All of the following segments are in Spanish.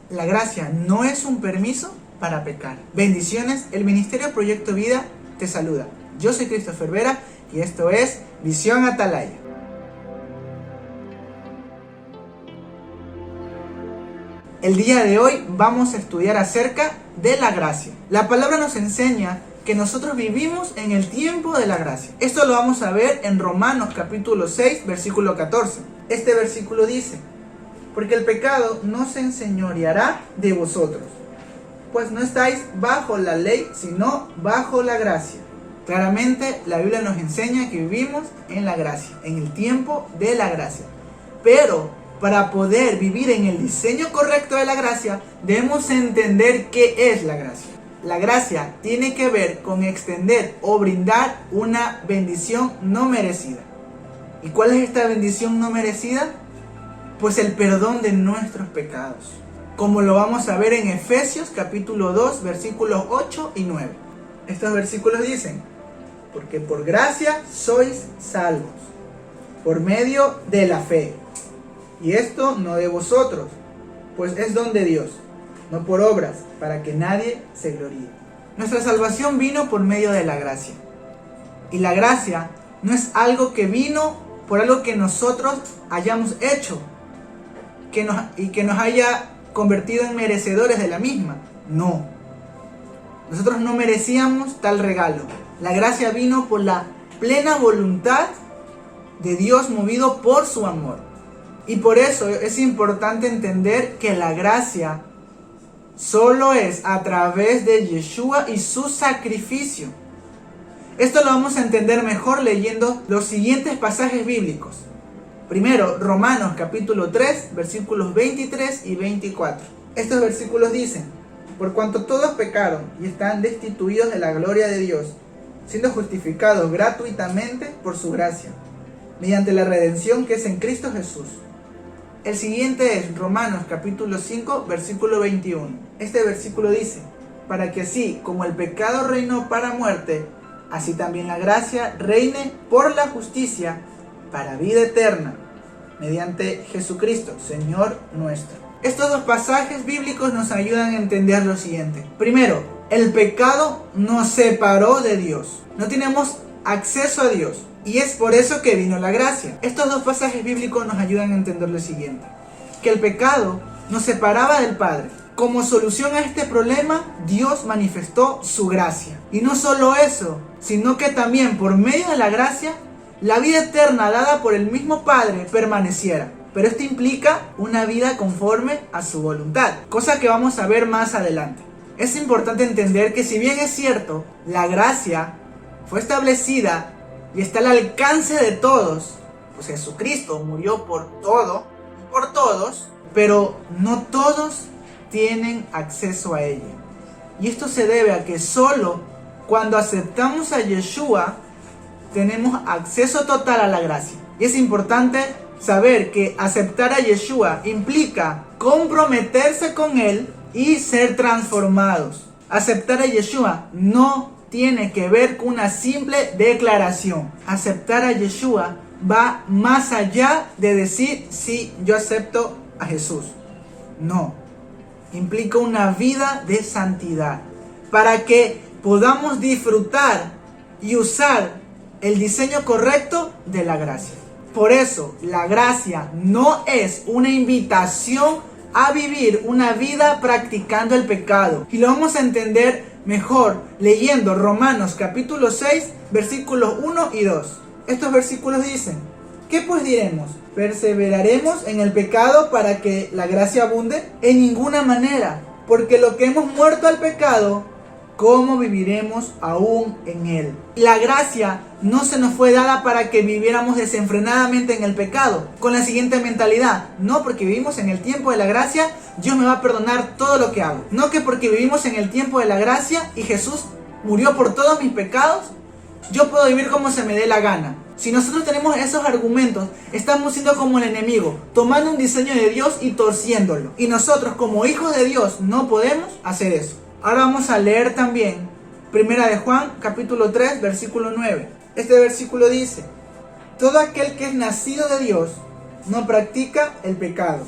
La gracia no es un permiso para pecar. Bendiciones, el Ministerio Proyecto Vida te saluda. Yo soy Christopher Vera y esto es Visión Atalaya. El día de hoy vamos a estudiar acerca de la gracia. La palabra nos enseña que nosotros vivimos en el tiempo de la gracia. Esto lo vamos a ver en Romanos capítulo 6, versículo 14. Este versículo dice: porque el pecado no se enseñoreará de vosotros, pues no estáis bajo la ley, sino bajo la gracia. Claramente la Biblia nos enseña que vivimos en la gracia, en el tiempo de la gracia. Pero para poder vivir en el diseño correcto de la gracia, debemos entender qué es la gracia. La gracia tiene que ver con extender o brindar una bendición no merecida. ¿Y cuál es esta bendición no merecida? Pues el perdón de nuestros pecados, como lo vamos a ver en Efesios capítulo 2, versículos 8 y 9. Estos versículos dicen: porque por gracia sois salvos, por medio de la fe. Y esto no de vosotros, pues es don de Dios, no por obras, para que nadie se gloríe. Nuestra salvación vino por medio de la gracia. Y la gracia no es algo que vino por algo que nosotros hayamos hecho, que nos haya convertido en merecedores de la misma. No. Nosotros no merecíamos tal regalo. La gracia vino por la plena voluntad de Dios, movido por su amor. Y por eso es importante entender que la gracia solo es a través de Yeshua y su sacrificio. Esto lo vamos a entender mejor leyendo los siguientes pasajes bíblicos. Primero, Romanos capítulo 3, versículos 23 y 24. Estos versículos dicen: por cuanto todos pecaron y están destituidos de la gloria de Dios, siendo justificados gratuitamente por su gracia, mediante la redención que es en Cristo Jesús. El siguiente es Romanos capítulo 5, versículo 21. Este versículo dice: para que así como el pecado reinó para muerte, así también la gracia reine por la justicia para vida eterna, mediante Jesucristo, Señor nuestro. Estos dos pasajes bíblicos nos ayudan a entender lo siguiente. Primero, el pecado nos separó de Dios. No tenemos acceso a Dios. Y es por eso que vino la gracia. Estos dos pasajes bíblicos nos ayudan a entender lo siguiente: que el pecado nos separaba del Padre. Como solución a este problema, Dios manifestó su gracia. Y no solo eso, sino que también por medio de la gracia, la vida eterna dada por el mismo Padre permaneciera. Pero esto implica una vida conforme a su voluntad, cosa que vamos a ver más adelante. Es importante entender que si bien es cierto, la gracia fue establecida y está al alcance de todos, pues Jesucristo murió por todo y por todos, pero no todos tienen acceso a ella. Y esto se debe a que solo cuando aceptamos a Yeshua tenemos acceso total a la gracia. Y es importante saber que aceptar a Yeshua implica comprometerse con Él y ser transformados. Aceptar a Yeshua no tiene que ver con una simple declaración. Aceptar a Yeshua va más allá de decir: sí, yo acepto a Jesús. No, implica una vida de santidad para que podamos disfrutar y usar el diseño correcto de la gracia. Por eso, la gracia no es una invitación a vivir una vida practicando el pecado. Y lo vamos a entender mejor leyendo Romanos capítulo 6, versículos 1 y 2. Estos versículos dicen: ¿qué pues diremos? ¿Perseveraremos en el pecado para que la gracia abunde? En ninguna manera, porque lo que hemos muerto al pecado, ¿cómo viviremos aún en él? La gracia no se nos fue dada para que viviéramos desenfrenadamente en el pecado, con la siguiente mentalidad: no, porque vivimos en el tiempo de la gracia, Dios me va a perdonar todo lo que hago. No, que porque vivimos en el tiempo de la gracia y Jesús murió por todos mis pecados, yo puedo vivir como se me dé la gana. Si nosotros tenemos esos argumentos, estamos siendo como el enemigo, tomando un diseño de Dios y torciéndolo. Y nosotros, como hijos de Dios, no podemos hacer eso. Ahora vamos a leer también Primera de Juan, capítulo 3, versículo 9. Este versículo dice: todo aquel que es nacido de Dios no practica el pecado,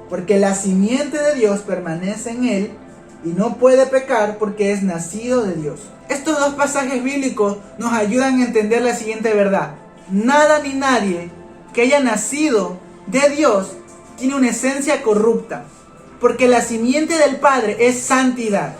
porque la simiente de Dios permanece en él y no puede pecar porque es nacido de Dios. Estos dos pasajes bíblicos nos ayudan a entender la siguiente verdad: nada ni nadie que haya nacido de Dios tiene una esencia corrupta, porque la simiente del Padre es santidad.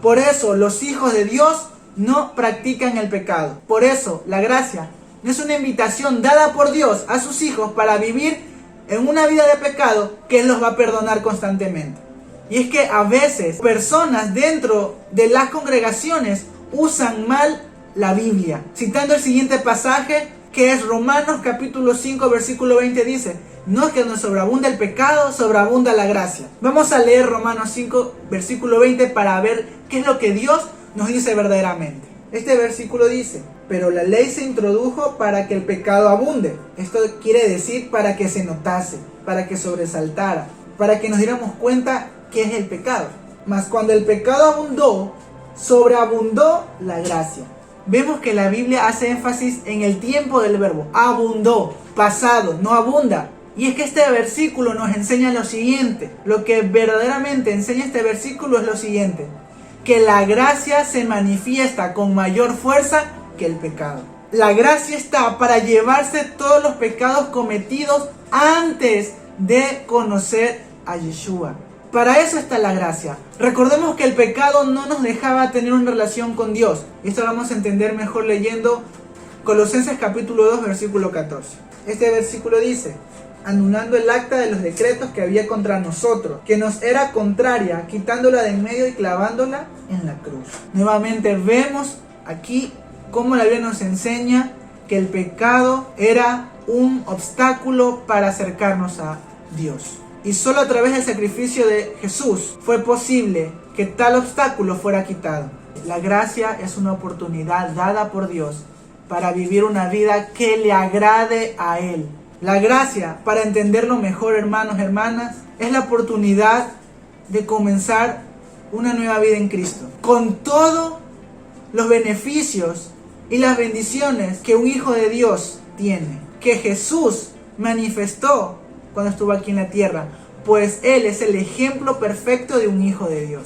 Por eso los hijos de Dios no practican el pecado. Por eso la gracia no es una invitación dada por Dios a sus hijos para vivir en una vida de pecado que Él los va a perdonar constantemente. Y es que a veces personas dentro de las congregaciones usan mal la Biblia. Citando el siguiente pasaje, que es Romanos capítulo 5 versículo 20, dice: no es que nos sobreabunda el pecado, sobreabunda la gracia. Vamos a leer Romanos 5 versículo 20 para ver qué es lo que Dios nos dice verdaderamente. Este versículo dice: pero la ley se introdujo para que el pecado abunde. Esto quiere decir para que se notase, para que sobresaltara, para que nos diéramos cuenta qué es el pecado. Mas cuando el pecado abundó, sobreabundó la gracia. Vemos que la Biblia hace énfasis en el tiempo del verbo. Abundó, pasado, no abunda. Y es que este versículo nos enseña lo siguiente. Lo que verdaderamente enseña este versículo es lo siguiente: que la gracia se manifiesta con mayor fuerza que el pecado. La gracia está para llevarse todos los pecados cometidos antes de conocer a Yeshua. Para eso está la gracia. Recordemos que el pecado no nos dejaba tener una relación con Dios. Esto lo vamos a entender mejor leyendo Colosenses capítulo 2 versículo 14. Este versículo dice: anulando el acta de los decretos que había contra nosotros, que nos era contraria, quitándola de en medio y clavándola en la cruz. Nuevamente vemos aquí cómo la Biblia nos enseña que el pecado era un obstáculo para acercarnos a Dios. Y solo a través del sacrificio de Jesús fue posible que tal obstáculo fuera quitado. La gracia es una oportunidad dada por Dios para vivir una vida que le agrade a Él. La gracia, para entenderlo mejor, hermanos, hermanas, es la oportunidad de comenzar una nueva vida en Cristo, con todos los beneficios y las bendiciones que un hijo de Dios tiene, que Jesús manifestó cuando estuvo aquí en la tierra, pues Él es el ejemplo perfecto de un hijo de Dios.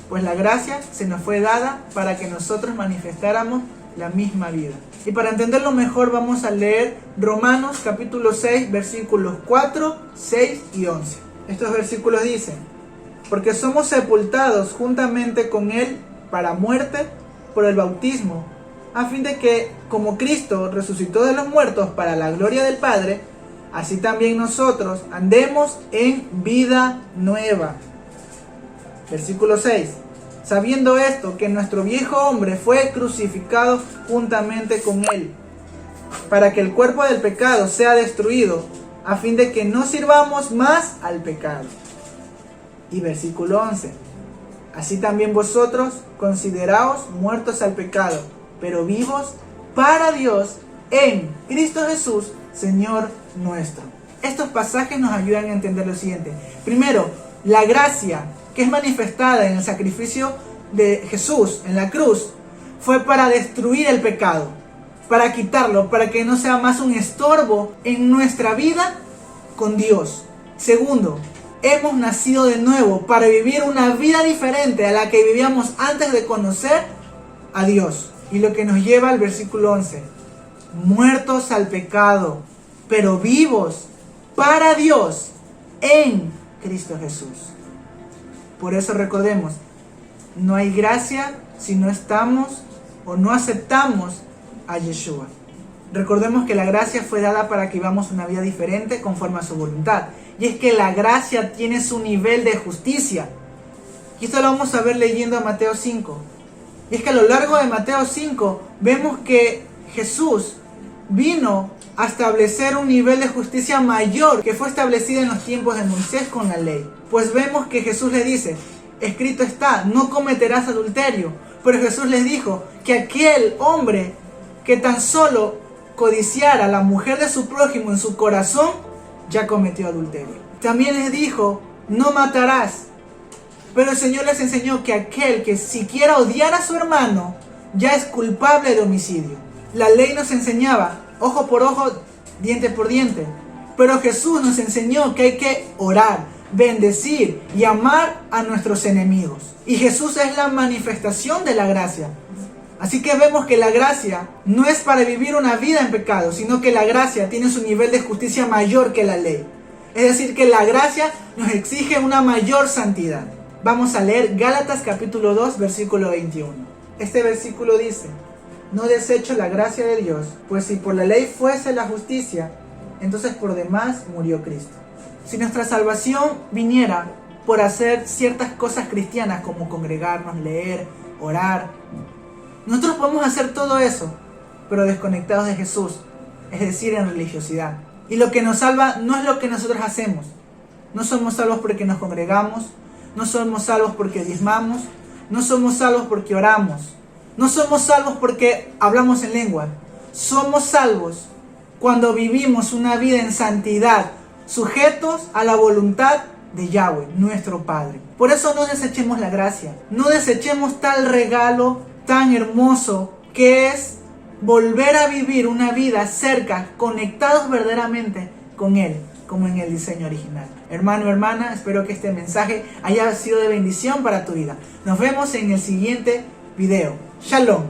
Pues la gracia se nos fue dada para que nosotros manifestáramos la misma vida. Y para entenderlo mejor vamos a leer Romanos capítulo 6 versículos 4, 6 y 11. Estos versículos dicen: porque somos sepultados juntamente con Él para muerte por el bautismo, a fin de que, como Cristo resucitó de los muertos para la gloria del Padre, así también nosotros andemos en vida nueva. Versículo 6. Sabiendo esto, que nuestro viejo hombre fue crucificado juntamente con Él, para que el cuerpo del pecado sea destruido, a fin de que no sirvamos más al pecado. Y versículo 11. Así también vosotros consideraos muertos al pecado, pero vivos para Dios en Cristo Jesús, Señor nuestro. Estos pasajes nos ayudan a entender lo siguiente. Primero, la gracia que es manifestada en el sacrificio de Jesús en la cruz fue para destruir el pecado, para quitarlo, para que no sea más un estorbo en nuestra vida con Dios. Segundo, hemos nacido de nuevo para vivir una vida diferente a la que vivíamos antes de conocer a Dios. Y lo que nos lleva al versículo 11: muertos al pecado, pero vivos para Dios en Cristo Jesús. Por eso recordemos, no hay gracia si no estamos o no aceptamos a Yeshua. Recordemos que la gracia fue dada para que vivamos una vida diferente conforme a su voluntad. Y es que la gracia tiene su nivel de justicia. Y esto lo vamos a ver leyendo a Mateo 5. Y es que a lo largo de Mateo 5 vemos que Jesús vino a establecer un nivel de justicia mayor que fue establecido en los tiempos de Moisés con la ley. Pues vemos que Jesús le dice: escrito está, no cometerás adulterio. Pero Jesús les dijo que aquel hombre que tan solo codiciara a la mujer de su prójimo en su corazón, ya cometió adulterio. También les dijo: no matarás. Pero el Señor les enseñó que aquel que siquiera odiara a su hermano, ya es culpable de homicidio. La ley nos enseñaba ojo por ojo, diente por diente. Pero Jesús nos enseñó que hay que orar, bendecir y amar a nuestros enemigos. Y Jesús es la manifestación de la gracia. Así que vemos que la gracia no es para vivir una vida en pecado, sino que la gracia tiene su nivel de justicia mayor que la ley. Es decir, que la gracia nos exige una mayor santidad. Vamos a leer Gálatas capítulo 2, versículo 21. Este versículo dice: no desecho la gracia de Dios, pues si por la ley fuese la justicia, entonces por demás murió Cristo. Si nuestra salvación viniera por hacer ciertas cosas cristianas como congregarnos, leer, orar, nosotros podemos hacer todo eso, pero desconectados de Jesús, es decir, en religiosidad. Y lo que nos salva no es lo que nosotros hacemos. No somos salvos porque nos congregamos, no somos salvos porque diezmamos, no somos salvos porque oramos, no somos salvos porque hablamos en lengua. Somos salvos cuando vivimos una vida en santidad, sujetos a la voluntad de Yahweh, nuestro Padre. Por eso no desechemos la gracia, no desechemos tal regalo tan hermoso que es volver a vivir una vida cerca, conectados verdaderamente con Él, como en el diseño original. Hermano, hermana, espero que este mensaje haya sido de bendición para tu vida. Nos vemos en el siguiente video. Shalom.